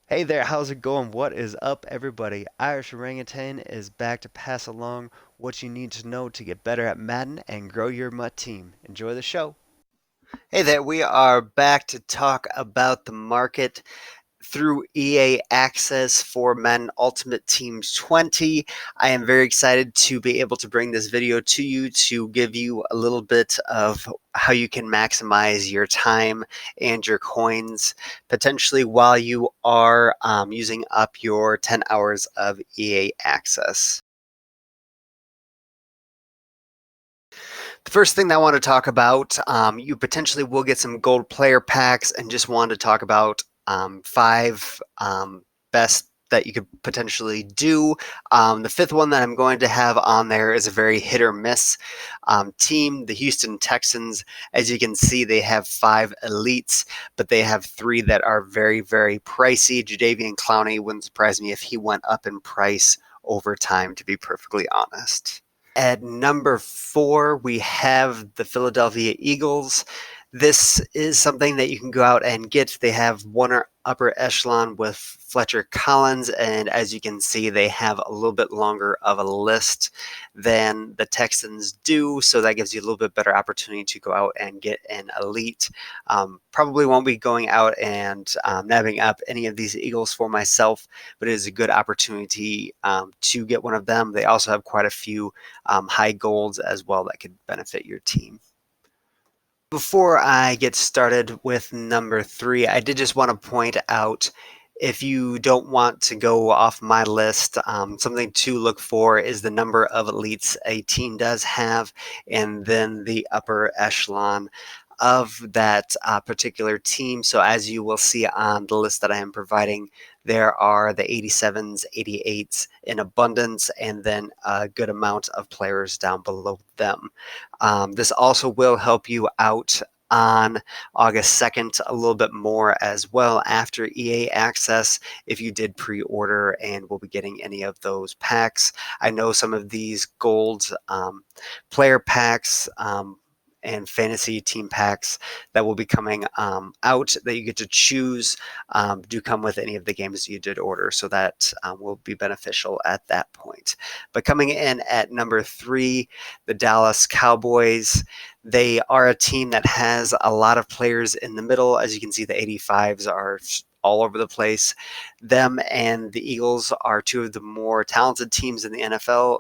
Hey there, how's it going? What is up, everybody? Irish Orangutan is back to pass along what you need to know to get better at Madden and grow your Mutt team. Enjoy the show. Hey there, we are back to talk about the market through EA Access for Madden Ultimate Team 20. I am very excited to be able to bring this video to you to give you a little bit of how you can maximize your time and your coins potentially while you are using up your 10 hours of EA Access. The first thing that I want to talk about, you potentially will get some gold player packs, and just wanted to talk about five best that you could potentially do. The fifth one that I'm going to have on there is a very hit or miss team, the Houston Texans. As you can see, they have five elites, but they have three that are very, very pricey. Jadeveon Clowney wouldn't surprise me if he went up in price over time, to be perfectly honest. At number four, we have the Philadelphia Eagles. This is something that you can go out and get. They have one upper echelon with Fletcher Collins, and as you can see, they have a little bit longer of a list than the Texans do, so that gives you a little bit better opportunity to go out and get an elite. Probably won't be going out and nabbing up any of these Eagles for myself, but it is a good opportunity to get one of them. They also have quite a few high golds as well that could benefit your team. Before I get started with number three, I did just want to point out, if you don't want to go off my list, something to look for is the number of elites a team does have, and then the upper echelon of that particular team. So as you will see on the list that I am providing, there are the 87s, 88s in abundance, and then a good amount of players down below them. This also will help you out on August 2nd a little bit more as well after EA Access if you did pre-order and will be getting any of those packs. I know some of these gold player packs and fantasy team packs that will be coming out that you get to choose do come with any of the games you did order, so that will be beneficial at that point. But coming in at number three, the Dallas Cowboys. They are a team that has a lot of players in the middle. As you can see, the 85s are all over the place. Them and the Eagles are two of the more talented teams in the NFL.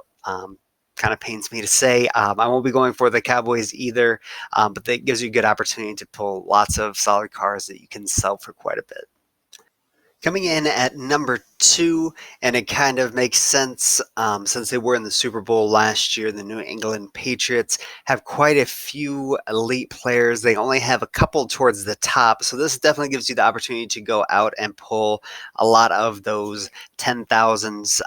Kind of pains me to say. I won't be going for the Cowboys either, but that gives you a good opportunity to pull lots of solid cars that you can sell for quite a bit. Coming in at number two, and it kind of makes sense since they were in the Super Bowl last year. The New England Patriots have quite a few elite players. They only have a couple towards the top, so this definitely gives you the opportunity to go out and pull a lot of those 10,000s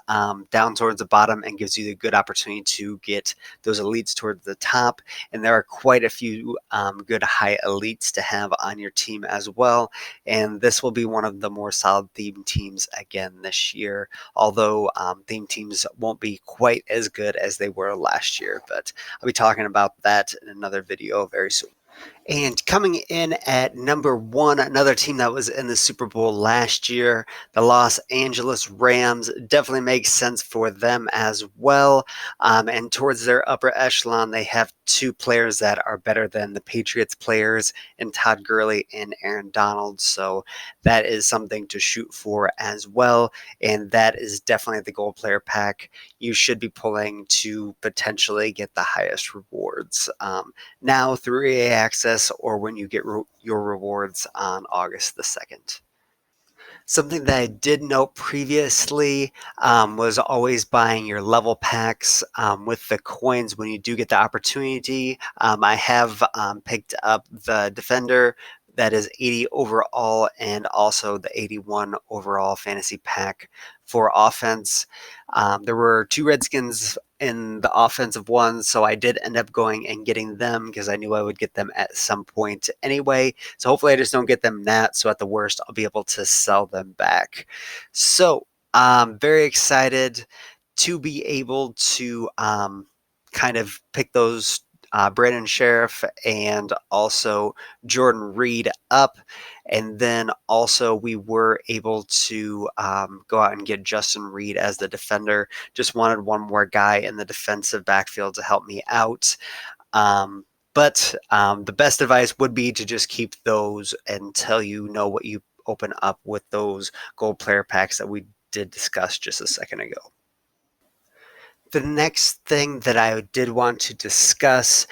down towards the bottom, and gives you a good opportunity to get those elites towards the top. And there are quite a few good high elites to have on your team as well, and this will be one of the more solid theme teams again this year, although theme teams won't be quite as good as they were last year, but I'll be talking about that in another video very soon. And coming in at number one, another team that was in the Super Bowl last year, the Los Angeles Rams. Definitely makes sense for them as well. And towards their upper echelon, they have two players that are better than the Patriots players, in Todd Gurley and Aaron Donald. So that is something to shoot for as well. And that is definitely the gold player pack you should be pulling to potentially get the highest rewards now through EA Access, or when you get your rewards on August the 2nd. Something that I did note previously was always buying your level packs with the coins when you do get the opportunity. I have picked up the Defender that is 80 overall, and also the 81 overall fantasy pack for offense. There were two Redskins in the offensive ones, so I did end up going and getting them because I knew I would get them at some point anyway. So hopefully I just don't get them that, so at the worst I'll be able to sell them back. So I'm very excited to be able to kind of pick those Brandon Sheriff and also Jordan Reed up. And then also we were able to go out and get Justin Reed as the defender. Just wanted one more guy in the defensive backfield to help me out. Um, but the best advice would be to just keep those until you know what you open up with those gold player packs that we did discuss just a second ago. The next thing that I did want to discuss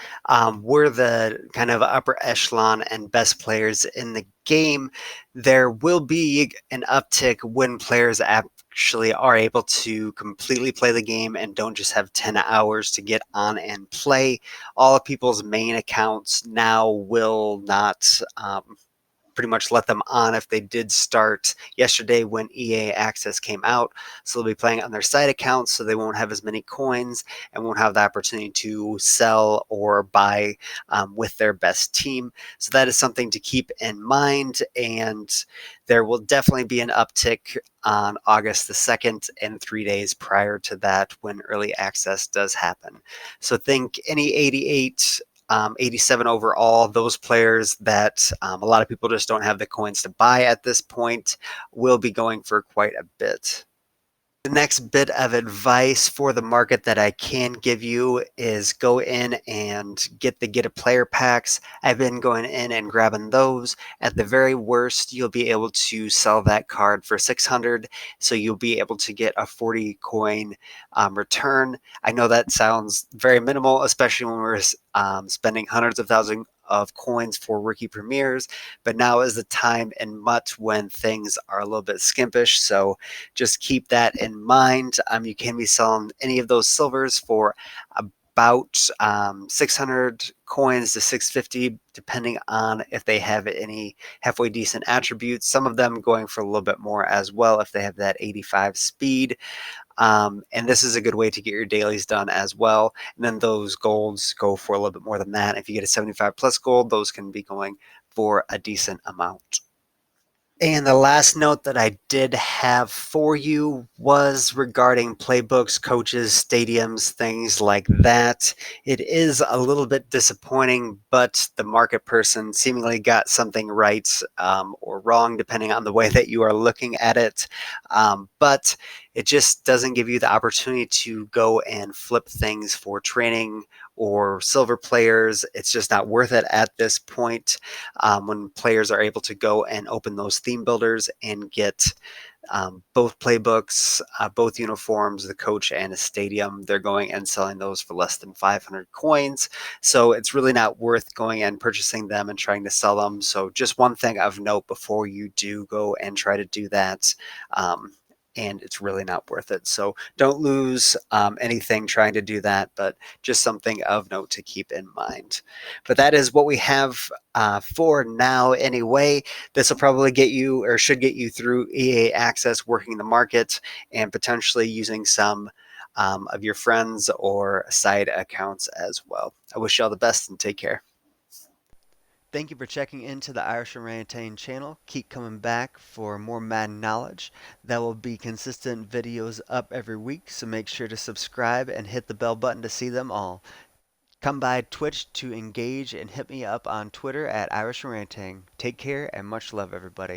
were the kind of upper echelon and best players in the game. There will be an uptick when players actually are able to completely play the game and don't just have 10 hours to get on and play. All of people's main accounts now will not pretty much let them on if they did start yesterday when EA Access came out. So they'll be playing on their side accounts, so they won't have as many coins and won't have the opportunity to sell or buy with their best team. So that is something to keep in mind. And there will definitely be an uptick on August the 2nd and 3 days prior to that when early access does happen. So think any 88 87 overall. Those players that a lot of people just don't have the coins to buy at this point will be going for quite a bit. The next bit of advice for the market that I can give you is go in and get a player packs. I've been going in and grabbing those. At the very worst, you'll be able to sell that card for 600, so you'll be able to get a 40 coin return. I know that sounds very minimal, especially when we're spending hundreds of thousands of coins for rookie premieres, but now is the time in MUT when things are a little bit skimpish, so just keep that in mind. You can be selling any of those silvers for about 600 coins to 650, depending on if they have any halfway decent attributes. Some of them going for a little bit more as well if they have that 85 speed. And this is a good way to get your dailies done as well. And then those golds go for a little bit more than that. If you get a 75 plus gold, those can be going for a decent amount. And the last note that I did have for you was regarding playbooks, coaches, stadiums, things like that. It is a little bit disappointing, but the market person seemingly got something right or wrong, depending on the way that you are looking at it. But it just doesn't give you the opportunity to go and flip things for training or silver players. It's just not worth it at this point when players are able to go and open those theme builders and get both playbooks, both uniforms, the coach and a stadium. They're going and selling those for less than 500 coins. So it's really not worth going and purchasing them and trying to sell them. So just one thing of note before you do go and try to do that. And it's really not worth it. So don't lose anything trying to do that, but just something of note to keep in mind. But that is what we have for now anyway. This will probably get you or should get you through EA Access, working the market, and potentially using some of your friends or side accounts as well. I wish you all the best and take care. Thank you for checking into the Irish Orangutan channel. Keep coming back for more Madden knowledge. There will be consistent videos up every week, so make sure to subscribe and hit the bell button to see them all. Come by Twitch to engage and hit me up on Twitter at Irish Orangutan. Take care and much love, everybody.